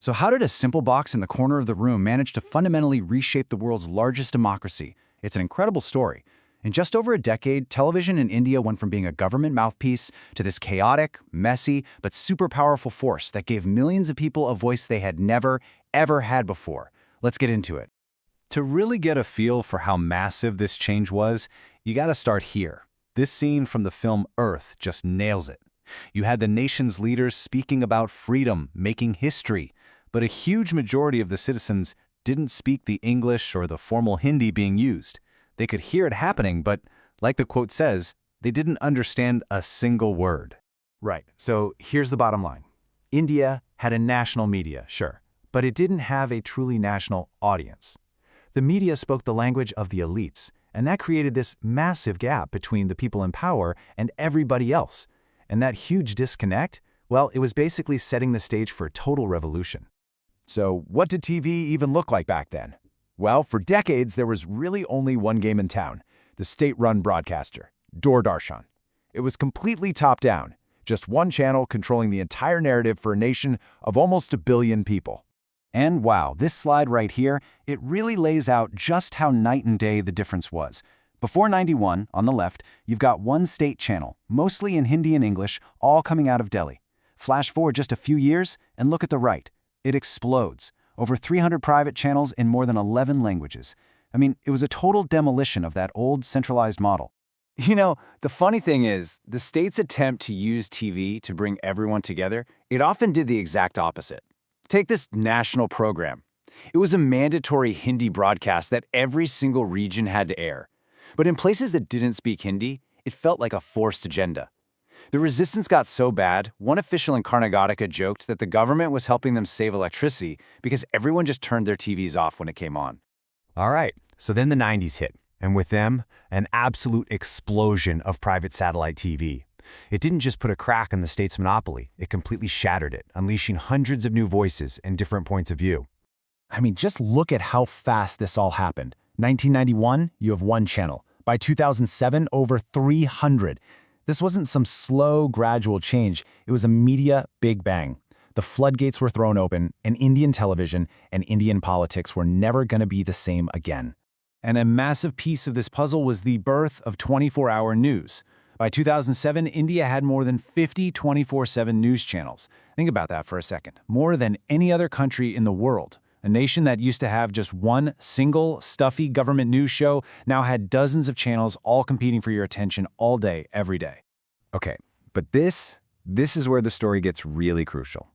So how did a simple box in the corner of the room manage to fundamentally reshape the world's largest democracy? It's an incredible story. In just over a decade, television in India went from being a government mouthpiece to this chaotic, messy, but super powerful force that gave millions of people a voice they had never, ever had before. Let's get into it. To really get a feel for how massive this change was, you gotta start here. This scene from the film Earth just nails it. You had the nation's leaders speaking about freedom, making history, but a huge majority of the citizens didn't speak the English or the formal Hindi being used. They could hear it happening, but, like the quote says, they didn't understand a single word. Right, so here's the bottom line. India had a national media, sure, but it didn't have a truly national audience. The media spoke the language of the elites, and that created this massive gap between the people in power and everybody else. And that huge disconnect, well, it was basically setting the stage for a total revolution. So what did TV even look like back then? Well, for decades, there was really only one game in town, the state-run broadcaster, Doordarshan. It was completely top-down, just one channel controlling the entire narrative for a nation of almost 1 billion people. And wow, this slide right here, it really lays out just how night and day the difference was. Before '91, on the left, you've got one state channel, mostly in Hindi and English, all coming out of Delhi. Flash forward just a few years, and look at the right. It explodes. Over 300 private channels in more than 11 languages. I mean, it was a total demolition of that old centralized model. You know, the funny thing is, the state's attempt to use TV to bring everyone together, it often did the exact opposite. Take this national program. It was a mandatory Hindi broadcast that every single region had to air. But in places that didn't speak Hindi, it felt like a forced agenda. The resistance got so bad, one official in Karnataka joked that the government was helping them save electricity because everyone just turned their TVs off when it came on. All right, so then the 90s hit, and with them, an absolute explosion of private satellite TV. It didn't just put a crack in the state's monopoly, it completely shattered it, unleashing hundreds of new voices and different points of view. I mean, just look at how fast this all happened. 1991, you have one channel. By 2007, over 300. This wasn't some slow, gradual change. It was a media big bang. The floodgates were thrown open, and Indian television and Indian politics were never going to be the same again. And a massive piece of this puzzle was the birth of 24-hour news. By 2007, India had more than 50 24/7 news channels. Think about that for a second. More than any other country in the world. A nation that used to have just one single, stuffy government news show now had dozens of channels all competing for your attention all day, every day. Okay, but this is where the story gets really crucial.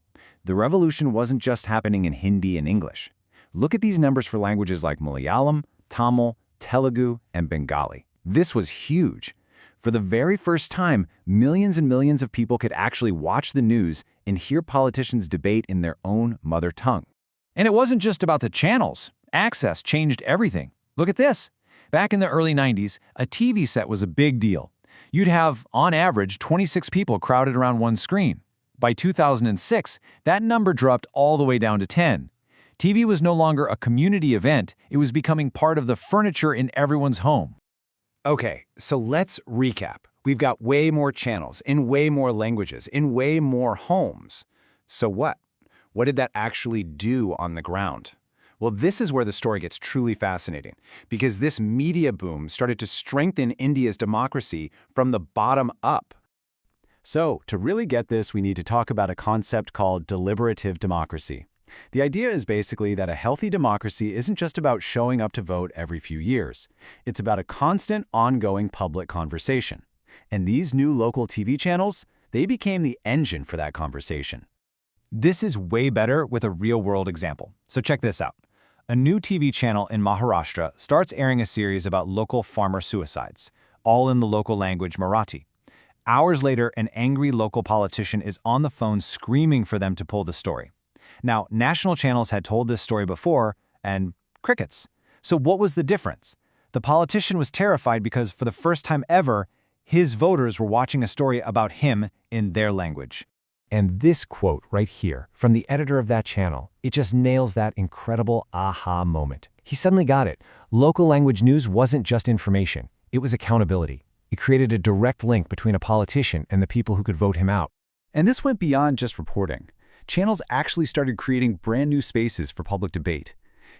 The revolution wasn't just happening in Hindi and English. Look at these numbers for languages like Malayalam, Tamil, Telugu, and Bengali. This was huge. For the very first time, millions and millions of people could actually watch the news and hear politicians debate in their own mother tongue. And it wasn't just about the channels. Access changed everything. Look at this. Back in the early 90s, a TV set was a big deal. You'd have, on average, 26 people crowded around one screen. By 2006, that number dropped all the way down to 10. TV was no longer a community event, it was becoming part of the furniture in everyone's home. Okay, so let's recap. We've got way more channels, in way more languages, in way more homes. So what? What did that actually do on the ground? Well, this is where the story gets truly fascinating, because this media boom started to strengthen India's democracy from the bottom up. So, to really get this, we need to talk about a concept called deliberative democracy. The idea is basically that a healthy democracy isn't just about showing up to vote every few years. It's about a constant, ongoing public conversation. And these new local TV channels, they became the engine for that conversation. This is way better with a real-world example. So check this out. A new TV channel in Maharashtra starts airing a series about local farmer suicides, all in the local language Marathi. Hours later, an angry local politician is on the phone screaming for them to pull the story. Now, national channels had told this story before, and crickets. So what was the difference? The politician was terrified because for the first time ever, his voters were watching a story about him in their language. And this quote right here from the editor of that channel, it just nails that incredible aha moment. He suddenly got it. Local language news wasn't just information. It was accountability. It created a direct link between a politician and the people who could vote him out. And this went beyond just reporting. Channels actually started creating brand new spaces for public debate.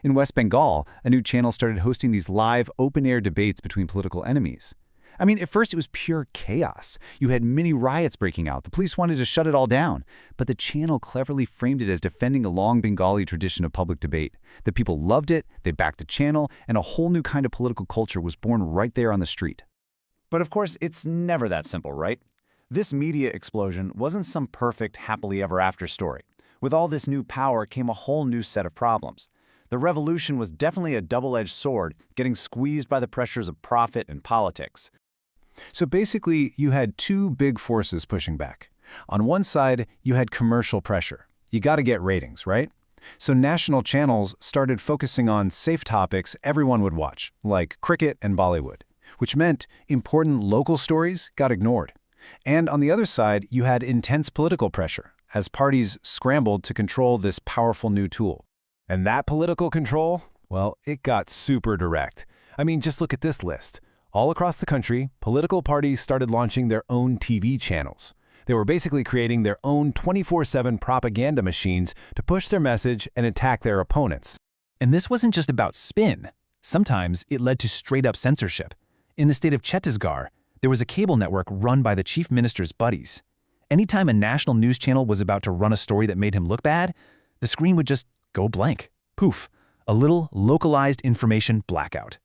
In West Bengal, a new channel started hosting these live, open-air debates between political enemies. I mean, at first it was pure chaos. You had mini riots breaking out. The police wanted to shut it all down. But the channel cleverly framed it as defending a long Bengali tradition of public debate. The people loved it, they backed the channel, and a whole new kind of political culture was born right there on the street. But of course, it's never that simple, right? This media explosion wasn't some perfect happily ever after story. With all this new power came a whole new set of problems. The revolution was definitely a double-edged sword, getting squeezed by the pressures of profit and politics. So basically, you had two big forces pushing back. On one side, you had commercial pressure. You got to get ratings, right? So national channels started focusing on safe topics everyone would watch, like cricket and Bollywood, which meant important local stories got ignored. And on the other side, you had intense political pressure, as parties scrambled to control this powerful new tool. And that political control, well, it got super direct. I mean, just look at this list. All across the country, political parties started launching their own TV channels. They were basically creating their own 24/7 propaganda machines to push their message and attack their opponents. And this wasn't just about spin. Sometimes it led to straight-up censorship. In the state of Chhattisgarh, there was a cable network run by the chief minister's buddies. Anytime a national news channel was about to run a story that made him look bad, the screen would just go blank. Poof. A little localized information blackout.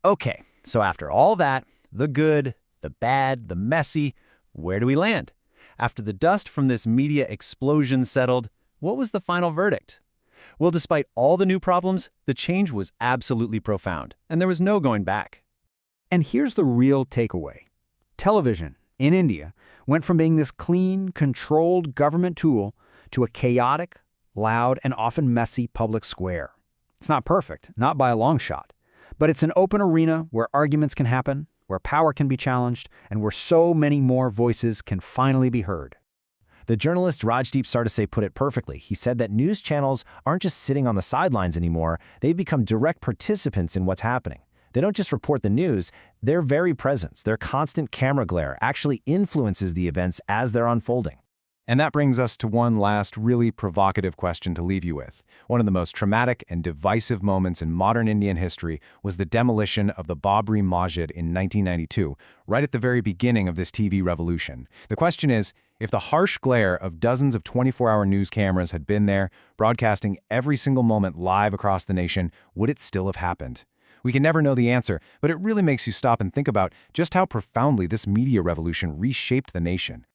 Okay, so after all that, the good, the bad, the messy, where do we land? After the dust from this media explosion settled, what was the final verdict? Well, despite all the new problems, the change was absolutely profound, and there was no going back. And here's the real takeaway. Television, in India, went from being this clean, controlled government tool to a chaotic, loud, and often messy public square. It's not perfect, not by a long shot, but it's an open arena where arguments can happen, where power can be challenged, and where so many more voices can finally be heard. The journalist Rajdeep Sardesai put it perfectly. He said that news channels aren't just sitting on the sidelines anymore, they've become direct participants in what's happening. They don't just report the news, their very presence, their constant camera glare actually influences the events as they're unfolding. And that brings us to one last really provocative question to leave you with. One of the most traumatic and divisive moments in modern Indian history was the demolition of the Babri Masjid in 1992, right at the very beginning of this TV revolution. The question is, if the harsh glare of dozens of 24-hour news cameras had been there, broadcasting every single moment live across the nation, would it still have happened? We can never know the answer, but it really makes you stop and think about just how profoundly this media revolution reshaped the nation.